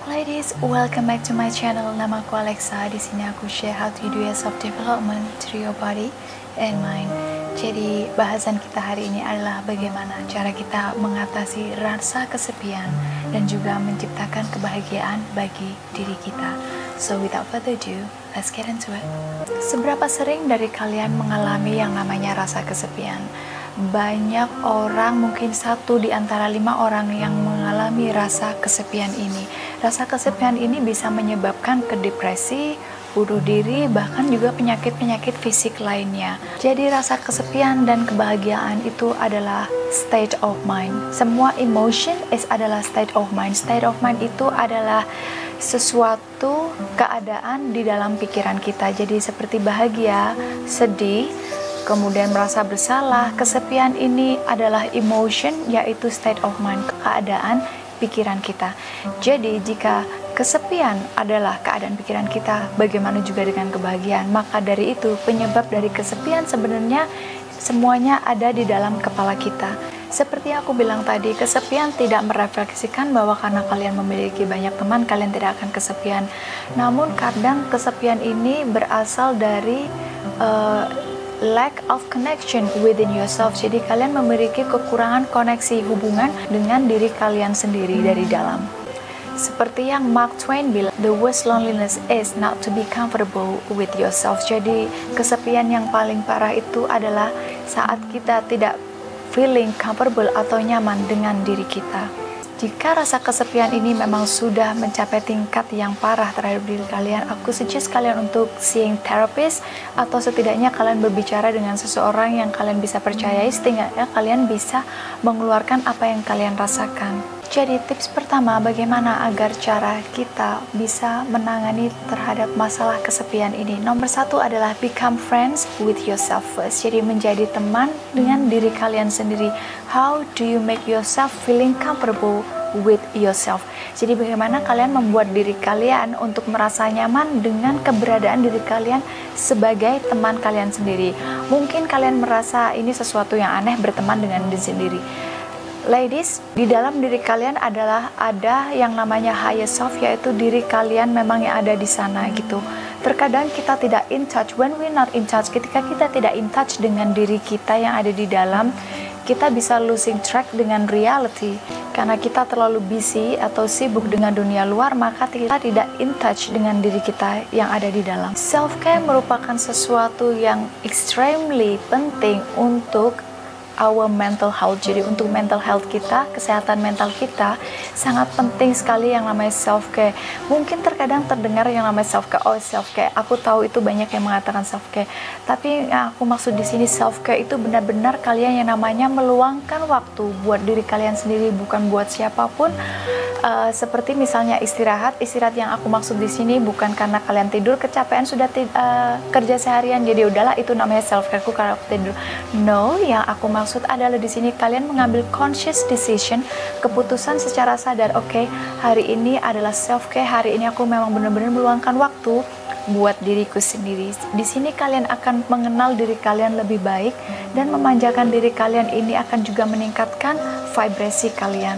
Ladies, welcome back to my channel. Nama aku Alexa. Di sini aku share how to do self development to your body and mind. Jadi bahasan kita hari ini adalah bagaimana cara kita mengatasi rasa kesepian dan juga menciptakan kebahagiaan bagi diri kita. So without further ado, let's get into it. Seberapa sering dari kalian mengalami yang namanya rasa kesepian? Banyak orang, mungkin 1 di antara 5 orang yang mengalami rasa kesepian ini. Rasa kesepian ini bisa menyebabkan ke depresi, bunuh diri, bahkan juga penyakit-penyakit fisik lainnya. Jadi rasa kesepian dan kebahagiaan itu adalah state of mind. Semua emotion adalah state of mind. State of mind itu adalah sesuatu keadaan di dalam pikiran kita. Jadi seperti bahagia, sedih, kemudian merasa bersalah. Kesepian ini adalah emotion, yaitu state of mind, keadaan pikiran kita. Jadi jika kesepian adalah keadaan pikiran kita, bagaimana juga dengan kebahagiaan? Maka dari itu penyebab dari kesepian sebenarnya semuanya ada di dalam kepala kita. Seperti aku bilang tadi, kesepian tidak merefleksikan bahwa karena kalian memiliki banyak teman, kalian tidak akan kesepian. Namun kadang kesepian ini berasal dari lack of connection within yourself. Jadi kalian memiliki kekurangan koneksi hubungan dengan diri kalian sendiri dari dalam. Seperti yang Mark Twain bilang, the worst loneliness is not to be comfortable with yourself. Jadi kesepian yang paling parah itu adalah saat kita tidak feeling comfortable atau nyaman dengan diri kita. Jika rasa kesepian ini memang sudah mencapai tingkat yang parah terhadap diri kalian, aku suggest kalian untuk seeing therapist, atau setidaknya kalian berbicara dengan seseorang yang kalian bisa percayai, setidaknya kalian bisa mengeluarkan apa yang kalian rasakan. Jadi tips pertama, bagaimana agar cara kita bisa menangani terhadap masalah kesepian ini. Nomor 1 adalah become friends with yourself first. Jadi menjadi teman dengan diri kalian sendiri. How do you make yourself feeling comfortable with yourself? Jadi bagaimana kalian membuat diri kalian untuk merasa nyaman dengan keberadaan diri kalian sebagai teman kalian sendiri. Mungkin kalian merasa ini sesuatu yang aneh berteman dengan diri sendiri. Ladies, di dalam diri kalian adalah ada yang namanya higher self, yaitu diri kalian memang yang ada di sana gitu. Terkadang kita tidak in touch. When we not in touch, ketika kita tidak in touch dengan diri kita yang ada di dalam, kita bisa losing track dengan reality. Karena kita terlalu busy atau sibuk dengan dunia luar, maka kita tidak in touch dengan diri kita yang ada di dalam. Self-care merupakan sesuatu yang extremely penting untuk our mental health. Jadi untuk mental health kita, kesehatan mental kita, sangat penting sekali yang namanya self care. Mungkin terkadang terdengar yang namanya self care, oh self care, aku tahu itu banyak yang mengatakan self care, tapi yang aku maksud di sini self care itu benar-benar kalian yang namanya meluangkan waktu buat diri kalian sendiri, bukan buat siapapun. Seperti misalnya istirahat yang aku maksud di sini bukan karena kalian tidur kecapean sudah kerja seharian, jadi udahlah itu namanya self care kalau aku tidur. No, yang aku maksud adalah di sini kalian mengambil conscious decision, keputusan secara sadar. Oke, hari ini adalah self care, hari ini aku memang benar-benar meluangkan waktu buat diriku sendiri. Di sini kalian akan mengenal diri kalian lebih baik, dan memanjakan diri kalian ini akan juga meningkatkan vibrasi kalian.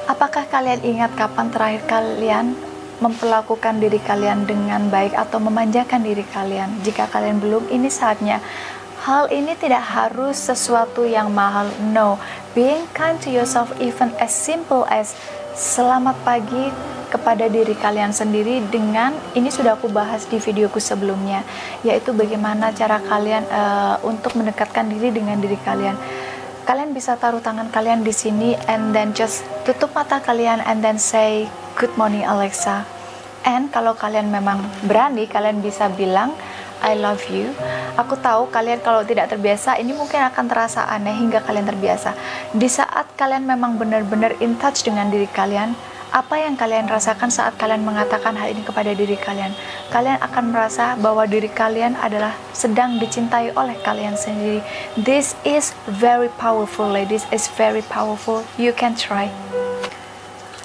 Apakah kalian ingat kapan terakhir kalian memperlakukan diri kalian dengan baik atau memanjakan diri kalian? Jika kalian belum, ini saatnya. Hal ini tidak harus sesuatu yang mahal. No, being kind to yourself, even as simple as selamat pagi kepada diri kalian sendiri. Dengan ini sudah aku bahas di videoku sebelumnya, yaitu bagaimana cara kalian untuk mendekatkan diri dengan diri kalian. Kalian bisa taruh tangan kalian di sini and then just tutup mata kalian and then say good morning Alexa. And kalau kalian memang berani, kalian bisa bilang I love you. Aku tahu kalian kalau tidak terbiasa ini mungkin akan terasa aneh hingga kalian terbiasa. Di saat kalian memang benar-benar in touch dengan diri kalian, apa yang kalian rasakan saat kalian mengatakan hal ini kepada diri kalian? Kalian akan merasa bahwa diri kalian adalah sedang dicintai oleh kalian sendiri. This is very powerful, ladies. It's very powerful. You can try.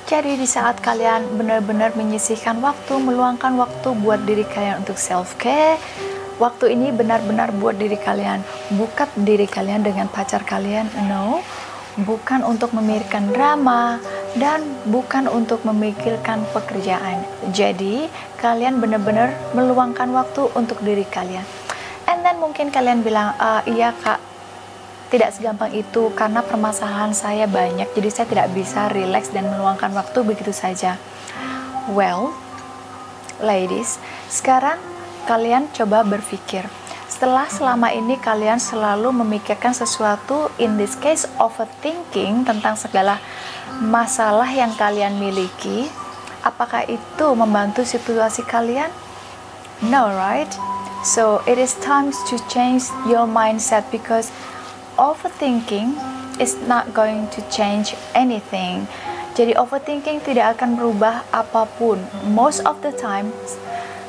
Jadi di saat kalian benar-benar menyisihkan waktu, meluangkan waktu buat diri kalian untuk self-care, waktu ini benar-benar buat diri kalian. Bukan diri kalian dengan pacar kalian, no. Bukan untuk memikirkan drama, dan bukan untuk memikirkan pekerjaan. Jadi kalian benar-benar meluangkan waktu untuk diri kalian. And then mungkin kalian bilang, iya kak, tidak segampang itu karena permasalahan saya banyak, jadi saya tidak bisa relax dan meluangkan waktu begitu saja. Well, ladies, sekarang kalian coba berpikir. Setelah selama ini kalian selalu memikirkan sesuatu, in this case overthinking tentang segala masalah yang kalian miliki, apakah itu membantu situasi kalian? No, right? So it is time to change your mindset, because overthinking is not going to change anything. Jadi overthinking tidak akan merubah apapun. Most of the time,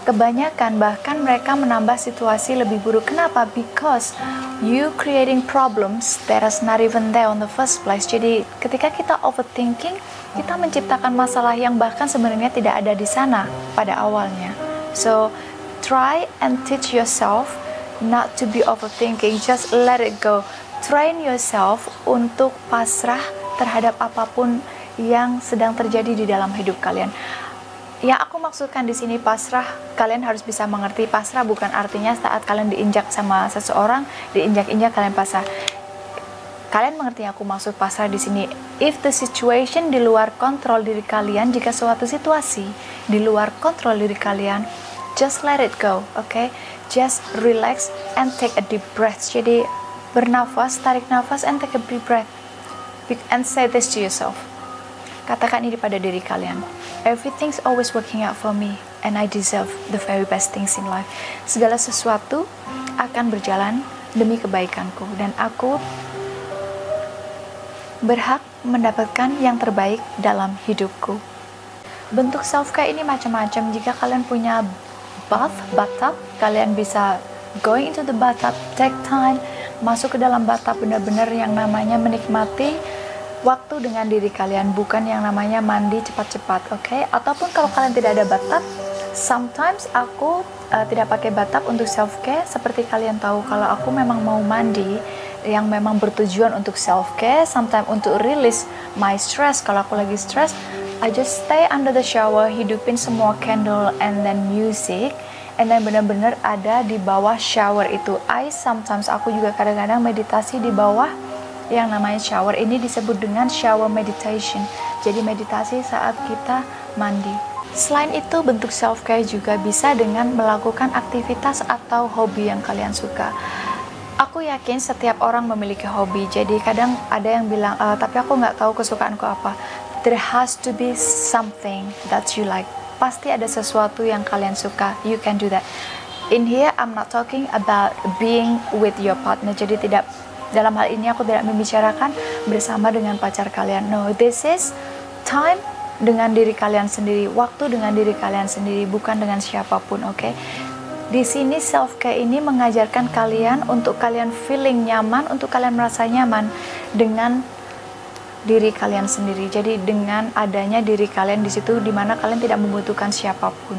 kebanyakan bahkan mereka menambah situasi lebih buruk. Kenapa? Because you creating problems that is not even there on the first place. Jadi ketika kita overthinking, kita menciptakan masalah yang bahkan sebenarnya tidak ada di sana pada awalnya. So try and teach yourself not to be overthinking. Just let it go. Train yourself untuk pasrah terhadap apapun yang sedang terjadi di dalam hidup kalian. Yang aku maksudkan di sini pasrah, kalian harus bisa mengerti pasrah bukan artinya saat kalian diinjak sama seseorang, diinjak-injak kalian pasrah. Kalian mengerti yang aku maksud pasrah di sini. If the situation di luar kontrol diri kalian, jika suatu situasi di luar kontrol diri kalian, just let it go, okay? Just relax and take a deep breath. Jadi bernafas, tarik nafas and take a deep breath. And say this to yourself. Katakan ini pada diri kalian. Everything's always working out for me and I deserve the very best things in life. Segala sesuatu akan berjalan demi kebaikanku dan aku berhak mendapatkan yang terbaik dalam hidupku. Bentuk self-care ini macam-macam. Jika kalian punya bathtub, kalian bisa going into the bathtub, take time, masuk ke dalam bathtub, benar-benar yang namanya menikmati waktu dengan diri kalian, bukan yang namanya mandi cepat-cepat, okay? Ataupun kalau kalian tidak ada bathtub, sometimes aku tidak pakai bathtub untuk self-care. Seperti kalian tahu, kalau aku memang mau mandi yang memang bertujuan untuk self-care, sometimes untuk release my stress. Kalau aku lagi stress, I just stay under the shower, hidupin semua candle and then music, and then benar-benar ada di bawah shower itu. Sometimes aku juga kadang-kadang meditasi di bawah yang namanya shower. Ini disebut dengan shower meditation. Jadi meditasi saat kita mandi. Selain itu, bentuk self-care juga bisa dengan melakukan aktivitas atau hobi yang kalian suka. Aku yakin setiap orang memiliki hobi. Jadi kadang ada yang bilang, tapi aku nggak tahu kesukaanku apa. There has to be something that you like. Pasti ada sesuatu yang kalian suka. You can do that. In here, I'm not talking about being with your partner. Jadi tidak, dalam hal ini aku tidak membicarakan bersama dengan pacar kalian. No, this is time dengan diri kalian sendiri, waktu dengan diri kalian sendiri, bukan dengan siapapun, oke? Di sini self-care ini mengajarkan kalian untuk kalian feeling nyaman, untuk kalian merasa nyaman dengan diri kalian sendiri. Jadi dengan adanya diri kalian di situ, di mana kalian tidak membutuhkan siapapun.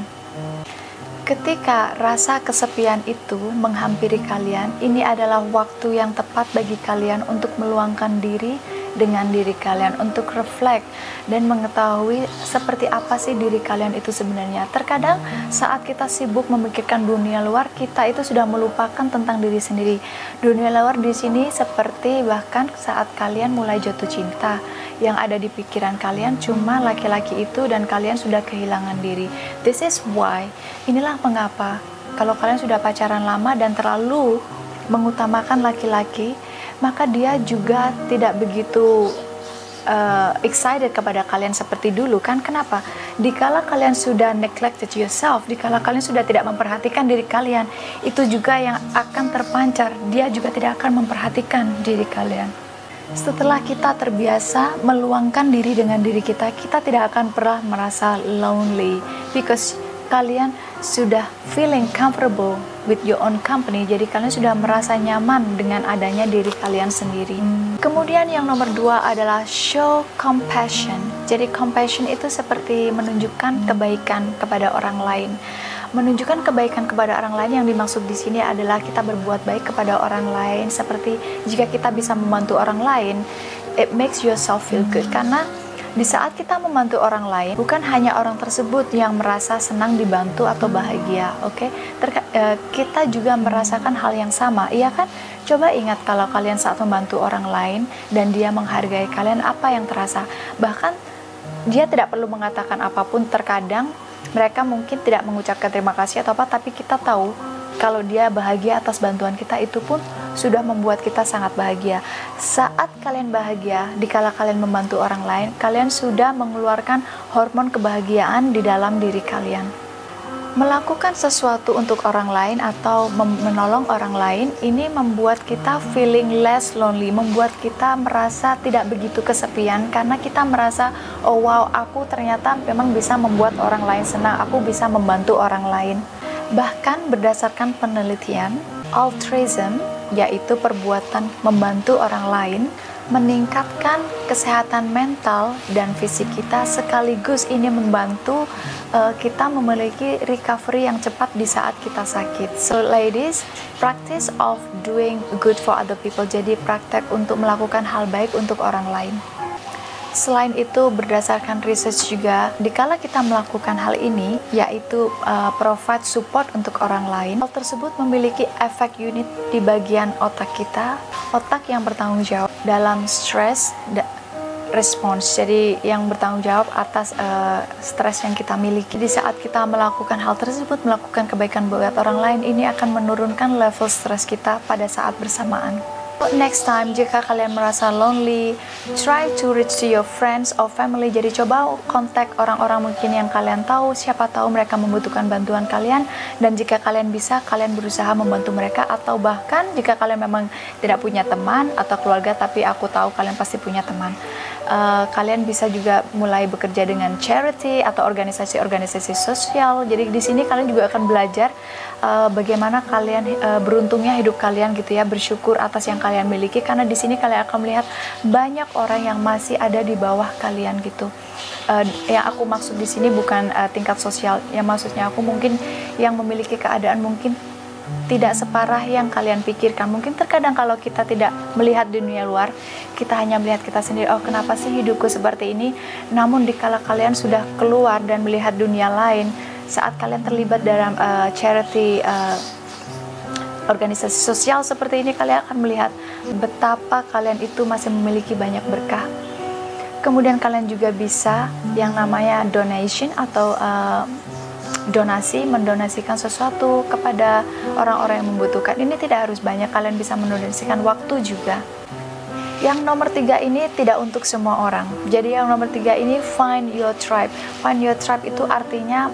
Ketika rasa kesepian itu menghampiri kalian, ini adalah waktu yang tepat bagi kalian untuk meluangkan diri dengan diri kalian, untuk reflect dan mengetahui seperti apa sih diri kalian itu sebenarnya. Terkadang saat kita sibuk memikirkan dunia luar, kita itu sudah melupakan tentang diri sendiri. Dunia luar di sini seperti bahkan saat kalian mulai jatuh cinta, yang ada di pikiran kalian cuma laki-laki itu dan kalian sudah kehilangan diri. This is why, inilah mengapa kalau kalian sudah pacaran lama dan terlalu mengutamakan laki-laki, maka dia juga tidak begitu excited kepada kalian seperti dulu, kan? Kenapa? Dikala kalian sudah neglected yourself, dikala kalian sudah tidak memperhatikan diri kalian, itu juga yang akan terpancar. Dia juga tidak akan memperhatikan diri kalian. Setelah kita terbiasa meluangkan diri dengan diri kita, kita tidak akan pernah merasa lonely, because kalian sudah feeling comfortable with your own company. Jadi kalian sudah merasa nyaman dengan adanya diri kalian sendiri. Kemudian yang nomor 2 adalah show compassion. Jadi compassion itu seperti menunjukkan kebaikan kepada orang lain. Menunjukkan kebaikan kepada orang lain yang dimaksud di sini adalah kita berbuat baik kepada orang lain. Seperti jika kita bisa membantu orang lain, it makes yourself feel good. Karena Di saat kita membantu orang lain, bukan hanya orang tersebut yang merasa senang dibantu atau bahagia, oke? Kita juga merasakan hal yang sama, iya kan? Coba ingat kalau kalian saat membantu orang lain dan dia menghargai kalian, apa yang terasa? Bahkan dia tidak perlu mengatakan apapun, terkadang mereka mungkin tidak mengucapkan terima kasih atau apa, tapi kita tahu kalau dia bahagia atas bantuan kita, itu pun sudah membuat kita sangat bahagia. Saat kalian bahagia, dikala kalian membantu orang lain, kalian sudah mengeluarkan hormon kebahagiaan di dalam diri kalian. Melakukan sesuatu untuk orang lain atau menolong orang lain, ini membuat kita feeling less lonely, membuat kita merasa tidak begitu kesepian, karena kita merasa, oh wow, aku ternyata memang bisa membuat orang lain senang, aku bisa membantu orang lain. Bahkan berdasarkan penelitian, altruism, yaitu perbuatan membantu orang lain, meningkatkan kesehatan mental dan fisik kita, sekaligus ini membantu kita memiliki recovery yang cepat di saat kita sakit. So ladies, practice of doing good for other people, jadi praktek untuk melakukan hal baik untuk orang lain. Selain itu, berdasarkan research juga, dikala kita melakukan hal ini, yaitu provide support untuk orang lain, hal tersebut memiliki efek unit di bagian otak kita, otak yang bertanggung jawab dalam stress response, jadi yang bertanggung jawab atas stres yang kita miliki. Di saat kita melakukan hal tersebut, melakukan kebaikan buat orang lain, ini akan menurunkan level stres kita pada saat bersamaan. Next time, jika kalian merasa lonely, try to reach to your friends or family. Jadi coba kontak orang-orang mungkin yang kalian tahu, siapa tahu mereka membutuhkan bantuan kalian, dan jika kalian bisa, kalian berusaha membantu mereka. Atau bahkan jika kalian memang tidak punya teman atau keluarga, tapi aku tahu kalian pasti punya teman, kalian bisa juga mulai bekerja dengan charity atau organisasi-organisasi sosial. Jadi di sini kalian juga akan belajar bagaimana kalian beruntungnya hidup kalian gitu ya, bersyukur atas yang kalian miliki, karena di sini kalian akan melihat banyak orang yang masih ada di bawah kalian gitu. Yang aku maksud di sini bukan tingkat sosial, yang maksudnya aku mungkin yang memiliki keadaan mungkin tidak separah yang kalian pikirkan. Mungkin terkadang kalau kita tidak melihat dunia luar, kita hanya melihat kita sendiri, oh kenapa sih hidupku seperti ini. Namun dikala kalian sudah keluar dan melihat dunia lain, saat kalian terlibat dalam charity, organisasi sosial seperti ini, kalian akan melihat betapa kalian itu masih memiliki banyak berkah. Kemudian kalian juga bisa yang namanya donation atau donasi, mendonasikan sesuatu kepada orang-orang yang membutuhkan. Ini tidak harus banyak, kalian bisa mendonasikan waktu juga. Yang nomor 3 ini tidak untuk semua orang. Jadi yang nomor 3 ini find your tribe. Find your tribe itu artinya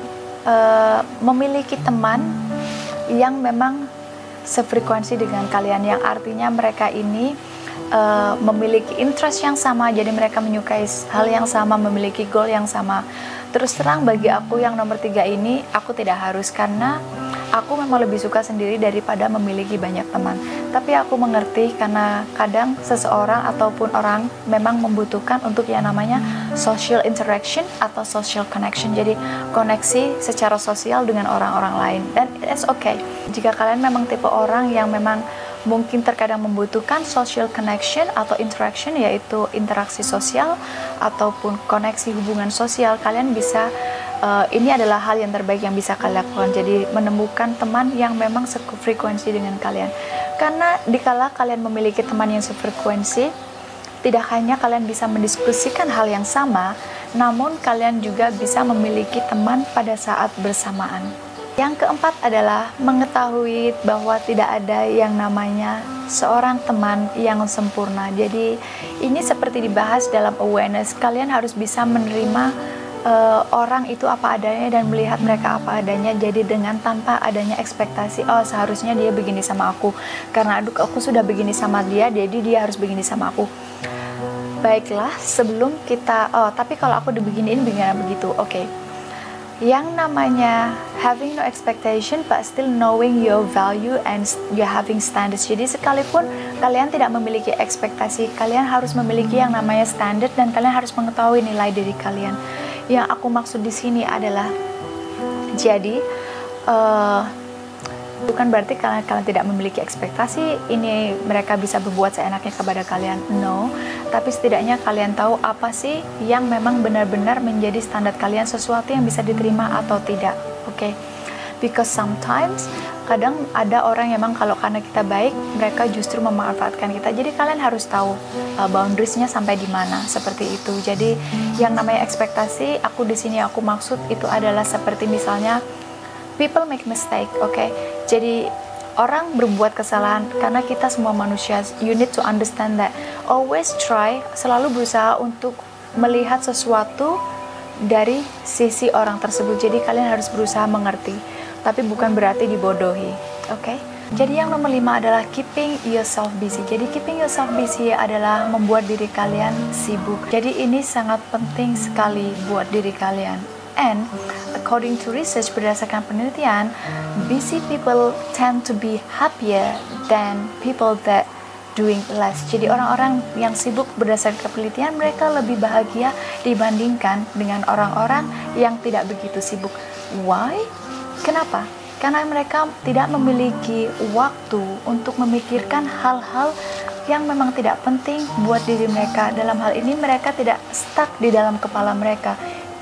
memiliki teman yang memang sefrekuensi dengan kalian, yang artinya mereka ini memiliki interest yang sama, jadi mereka menyukai hal yang sama, memiliki goal yang sama. Terus terang bagi aku yang nomor 3 ini, aku tidak harus, karena aku memang lebih suka sendiri daripada memiliki banyak teman. Tapi aku mengerti karena kadang seseorang ataupun orang memang membutuhkan untuk yang namanya social interaction atau social connection. Jadi koneksi secara sosial dengan orang-orang lain, dan it's okay. Jika kalian memang tipe orang yang memang mungkin terkadang membutuhkan social connection atau interaction, yaitu interaksi sosial ataupun koneksi hubungan sosial, kalian bisa ini adalah hal yang terbaik yang bisa kalian lakukan. Jadi menemukan teman yang memang sefrekuensi dengan kalian, karena dikala kalian memiliki teman yang sefrekuensi, tidak hanya kalian bisa mendiskusikan hal yang sama, namun kalian juga bisa memiliki teman pada saat bersamaan. Yang keempat adalah mengetahui bahwa tidak ada yang namanya seorang teman yang sempurna. Jadi ini seperti dibahas dalam awareness, kalian harus bisa menerima orang itu apa adanya dan melihat mereka apa adanya. Jadi dengan tanpa adanya ekspektasi, oh seharusnya dia begini sama aku, karena aduh aku sudah begini sama dia, jadi dia harus begini sama aku. Baiklah, sebelum kita, oh tapi kalau aku dibeginiin begini begitu, oke. Yang namanya having no expectation but still knowing your value and you having standards. Jadi sekalipun kalian tidak memiliki ekspektasi, kalian harus memiliki yang namanya standard, dan kalian harus mengetahui nilai diri kalian. Yang aku maksud di sini adalah, jadi Bukan berarti kalian tidak memiliki ekspektasi ini mereka bisa berbuat seenaknya kepada kalian, no. Tapi setidaknya kalian tahu apa sih yang memang benar-benar menjadi standar kalian, sesuatu yang bisa diterima atau tidak, oke? Because sometimes kadang ada orang yang memang kalau karena kita baik mereka justru memanfaatkan kita. Jadi kalian harus tahu boundariesnya sampai di mana, seperti itu. Jadi yang namanya ekspektasi, aku di sini aku maksud itu adalah seperti misalnya people make mistake, oke? Jadi orang berbuat kesalahan karena kita semua manusia. You need to understand that. Always try, selalu berusaha untuk melihat sesuatu dari sisi orang tersebut. Jadi kalian harus berusaha mengerti. Tapi bukan berarti dibodohi, oke? Jadi yang nomor 5 adalah keeping yourself busy. Jadi keeping yourself busy adalah membuat diri kalian sibuk. Jadi ini sangat penting sekali buat diri kalian. And according to research, berdasarkan penelitian, busy people tend to be happier than people that doing less. Jadi orang-orang yang sibuk berdasarkan penelitian mereka lebih bahagia dibandingkan dengan orang-orang yang tidak begitu sibuk. Why? Kenapa? Karena mereka tidak memiliki waktu untuk memikirkan hal-hal yang memang tidak penting buat diri mereka. Dalam hal ini mereka tidak stuck di dalam kepala mereka.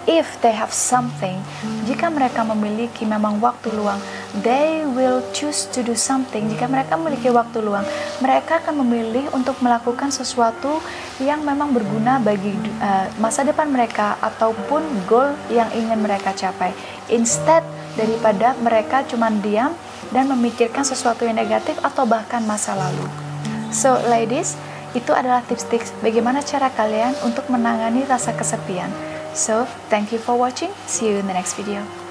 If they have something, jika mereka memiliki memang waktu luang, they will choose to do something. Jika mereka memiliki waktu luang, mereka akan memilih untuk melakukan sesuatu yang memang berguna bagi masa depan mereka ataupun goal yang ingin mereka capai. Instead, daripada mereka cuma diam dan memikirkan sesuatu yang negatif atau bahkan masa lalu. So ladies, itu adalah tips-tips bagaimana cara kalian untuk menangani rasa kesepian. So, thank you for watching. See you in the next video.